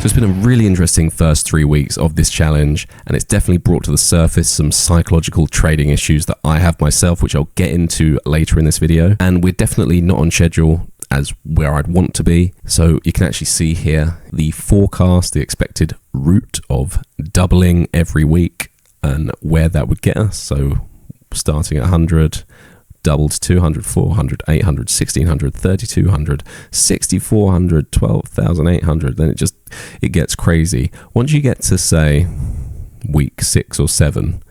So it's been a really interesting first 3 weeks of this challenge, and it's definitely brought to the surface some psychological trading issues that I have myself, which I'll get into later in this video. And we're definitely not on schedule as where I'd want to be. So you can actually see here the forecast, the expected route of doubling every week and where that would get us. So starting at 100, doubled to 200, 400, 800, 1600, 3200, 6400, 12,800. Then it gets crazy. Once you get to say week 6 or 7,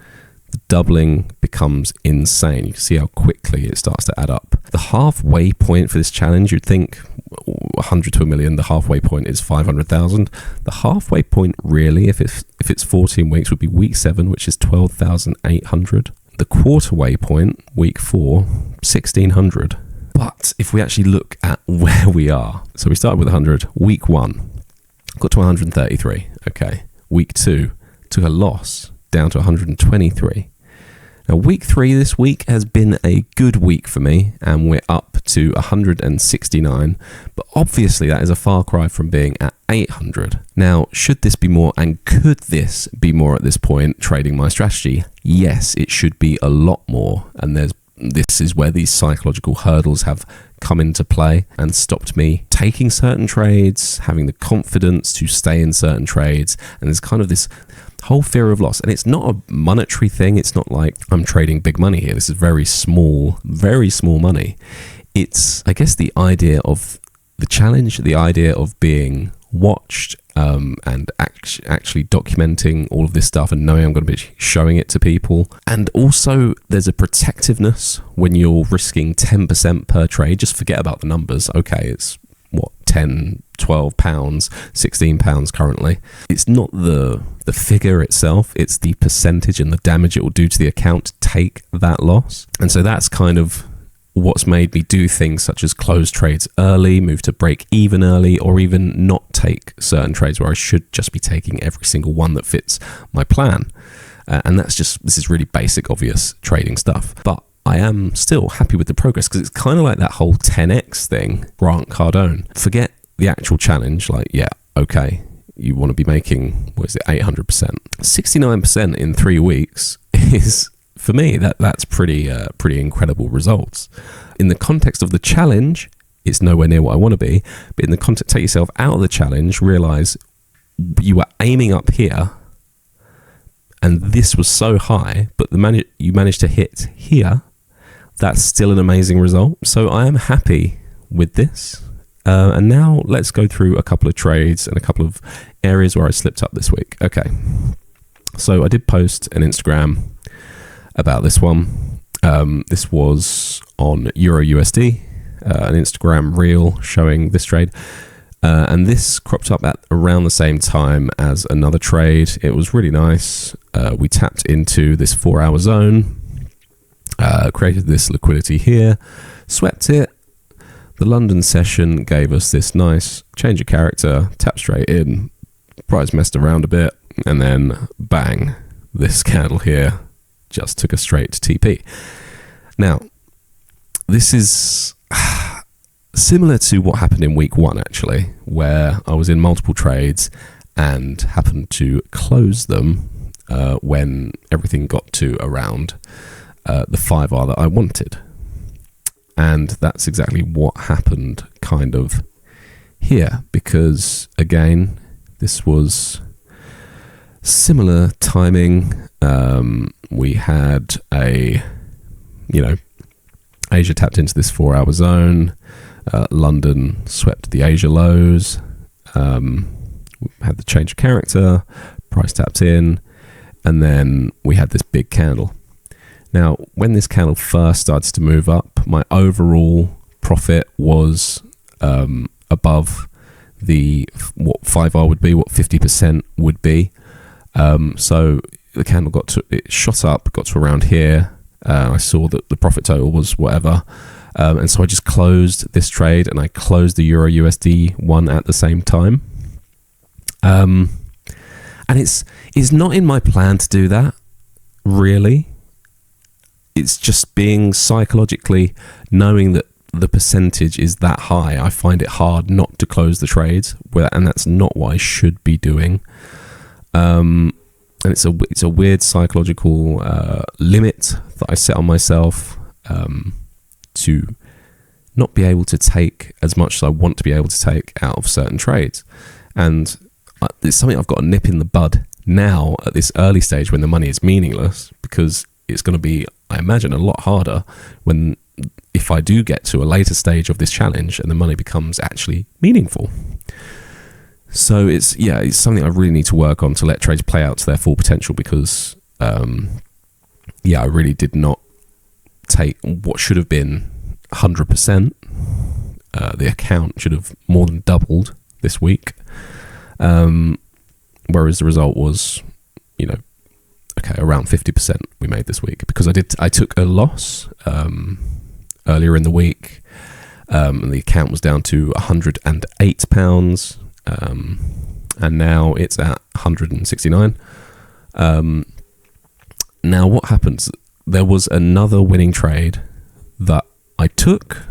the doubling becomes insane. You can see how quickly it starts to add up. The halfway point for this challenge, you'd think 100 to a million, the halfway point is 500,000. The halfway point really, if it's 14 weeks, would be week 7, which is 12,800. The quarterway point, week 4, 1,600. But if we actually look at where we are, so we started with 100, week 1, got to 133, okay. Week 2, took a loss down to 123. Now week 3 this week has been a good week for me, and we're up to 169, but obviously that is a far cry from being at 800. Now, should this be more, and could this be more at this point, trading my strategy? Yes, it should be a lot more, and this is where these psychological hurdles have come into play and stopped me taking certain trades, having the confidence to stay in certain trades, and there's kind of this whole fear of loss. And it's not a monetary thing. It's not like I'm trading big money here. This is very small money. It's, I guess, the idea of the challenge, the idea of being watched and actually documenting all of this stuff and knowing I'm going to be showing it to people. And also there's a protectiveness when you're risking 10% per trade. Just forget about the numbers. Okay, it's what, 10, 12 pounds, 16 pounds currently. It's not the figure itself, it's the percentage and the damage it will do to the account to take that loss. And so that's kind of what's made me do things such as close trades early, move to break even early, or even not take certain trades where I should just be taking every single one that fits my plan. And this is really basic, obvious trading stuff. But I am still happy with the progress, because it's kind of like that whole 10x thing, Grant Cardone. Forget the actual challenge, like, yeah, okay, you want to be making, 800%. 69% in 3 weeks is, for me, that's pretty incredible results. In the context of the challenge, it's nowhere near what I want to be. But in the context, take yourself out of the challenge, realize you were aiming up here, and this was so high, but you managed to hit here. That's still an amazing result. So I am happy with this. And now let's go through a couple of trades and a couple of areas where I slipped up this week. Okay. So I did post an Instagram about this one. This was on Euro USD, an Instagram reel showing this trade. And this cropped up at around the same time as another trade. It was really nice. We tapped into this 4-hour zone, created this liquidity here, swept it. The London session gave us this nice change of character, tap straight in, price messed around a bit, and then bang, this candle here just took us straight to TP. Now, this is similar to what happened in week 1, actually, where I was in multiple trades and happened to close them when everything got to around the 5R that I wanted. And that's exactly what happened kind of here, because again, this was similar timing. We had Asia tapped into this 4-hour zone. London swept the Asia lows. Had the change of character, price tapped in, and then we had this big candle. Now, when this candle first started to move up, my overall profit was above what 5R would be, what 50% would be. So the candle it shot up, got to around here. I saw that the profit total was whatever. And so I just closed this trade, and I closed the Euro USD one at the same time. And it's not in my plan to do that, really. It's just being psychologically knowing that the percentage is that high, I find it hard not to close the trades, and that's not what I should be doing. And it's a weird psychological limit that I set on myself to not be able to take as much as I want to be able to take out of certain trades. And it's something I've got to nip in the bud now at this early stage when the money is meaningless, because it's going to be, I imagine, a lot harder if I do get to a later stage of this challenge and the money becomes actually meaningful. So it's something I really need to work on to let trades play out to their full potential, because I really did not take what should have been 100%. The account should have more than doubled this week, whereas the result was, around 50% we made this week, because I took a loss earlier in the week, and the account was down to £108, and now it's at 169. Now what happens? There was another winning trade that I took,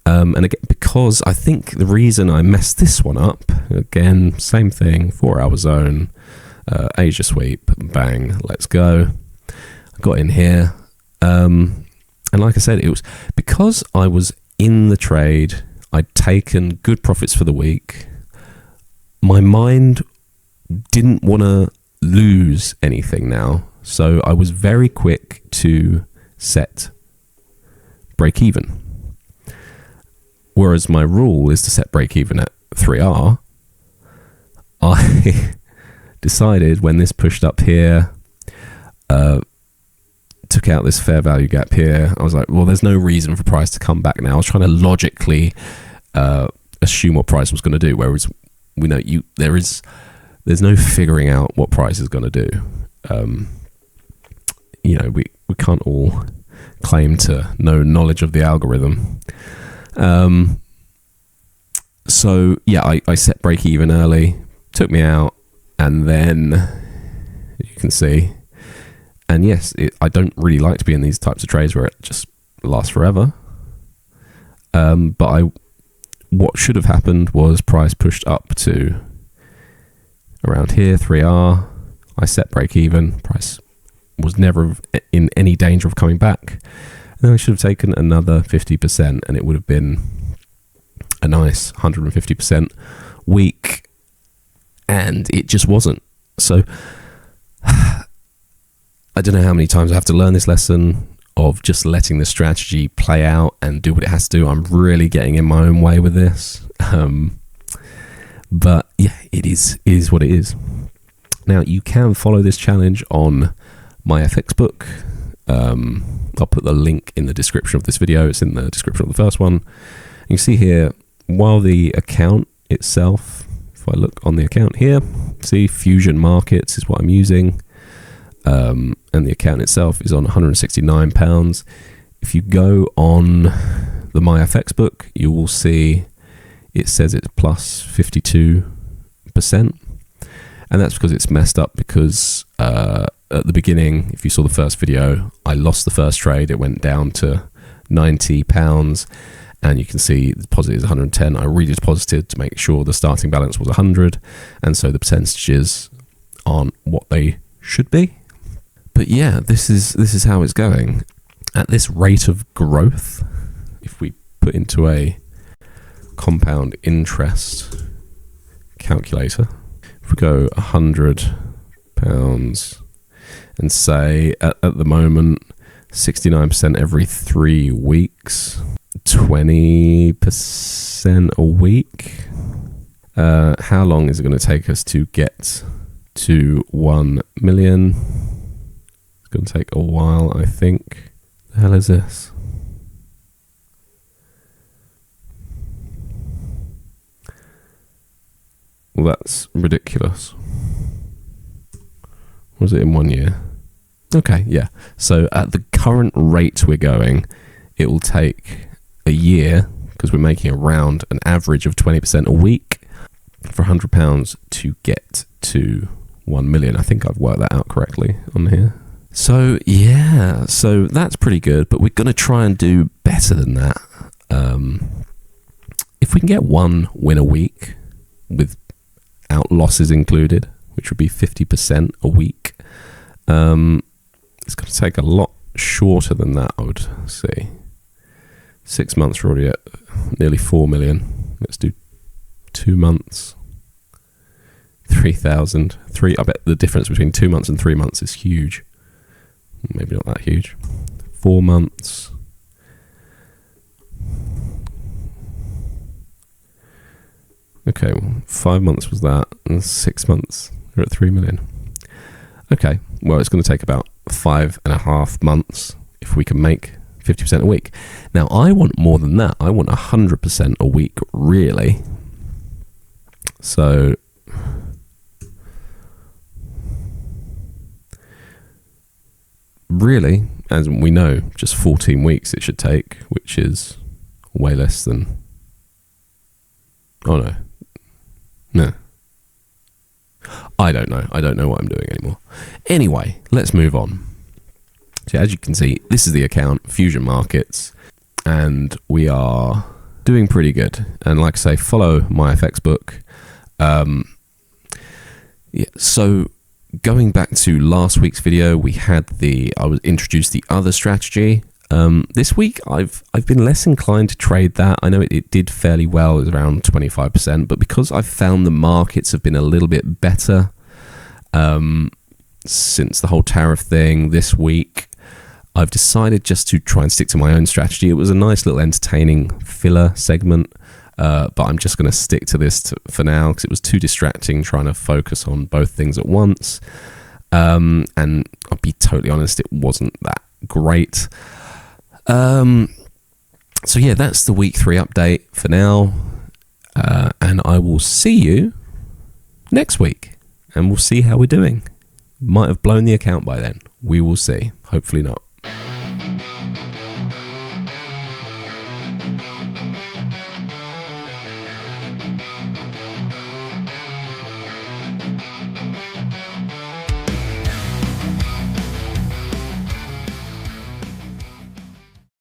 and again, because I think the reason I messed this one up, again, same thing, 4-hour zone, Asia sweep, bang, let's go. I got in here, and like I said, it was because I was in the trade, I'd taken good profits for the week. My mind didn't want to lose anything now, so I was very quick to set break even. Whereas my rule is to set break even at 3R. I decided when this pushed up here, took out this fair value gap here, I was like, well, there's no reason for price to come back now. I was trying to logically assume what price was going to do, whereas we know there's no figuring out what price is going to do. We can't all claim to know knowledge of the algorithm. I set break even early, took me out, and then you can see, and yes, I don't really like to be in these types of trades where it just lasts forever. But what should have happened was price pushed up to around here, 3R. I set break even. Price was never in any danger of coming back. And then I should have taken another 50%, and it would have been a nice 150% week. And it just wasn't. So I don't know how many times I have to learn this lesson of just letting the strategy play out and do what it has to do. I'm really getting in my own way with this. But yeah, it is what it is. Now, you can follow this challenge on my FX book. I'll put the link in the description of this video. It's in the description of the first one. You can see here, while the account itself, if I look on the account here, see Fusion Markets is what I'm using. And the account itself is on £169. If you go on the MyFX book, you will see it says it's plus 52%. And that's because it's messed up, because at the beginning, if you saw the first video, I lost the first trade. It went down to £90. And you can see the deposit is 110. I redeposited to make sure the starting balance was 100. And so the percentages aren't what they should be. But yeah, this is how it's going. At this rate of growth, if we put into a compound interest calculator, if we go £100 and say at the moment 69% every 3 weeks, 20% a week, how long is it going to take us to get to 1 million? Going to take a while, I think. The hell is this? Well, that's ridiculous. Was it in 1 year? Okay, yeah. So at the current rate we're going, it will take a year, because we're making around an average of 20% a week, for £100 to get to 1 million. I think I've worked that out correctly on here. So yeah, so that's pretty good, but we're going to try and do better than that. If we can get one win a week without losses included, which would be 50% a week, it's going to take a lot shorter than that, I would say. 6 months, we're already at nearly 4 million. Let's do 2 months. 3,000. I bet the difference between 2 months and 3 months is huge. Maybe not that huge. 4 months. Okay, well, 5 months was that, and 6 months, we're at 3 million. Okay, well, it's going to take about 5.5 months if we can make 50% a week. Now, I want more than that. I want 100% a week, really. So, really, as we know, just 14 weeks it should take, which is way less than... Oh, no. No. I don't know. I don't know what I'm doing anymore. Anyway, let's move on. So as you can see, this is the account, Fusion Markets, and we are doing pretty good. And like I say, follow my FX book. Yeah, so going back to last week's video, I was introduced the other strategy. This week, I've been less inclined to trade that. I know it did fairly well, it was around 25%, but because I've found the markets have been a little bit better since the whole tariff thing this week, I've decided just to try and stick to my own strategy. It was a nice little entertaining filler segment, but I'm just going to stick to this for now because it was too distracting trying to focus on both things at once. And I'll be totally honest, it wasn't that great. So yeah, that's the week 3 update for now. And I will see you next week and we'll see how we're doing. Might have blown the account by then. We will see. Hopefully not.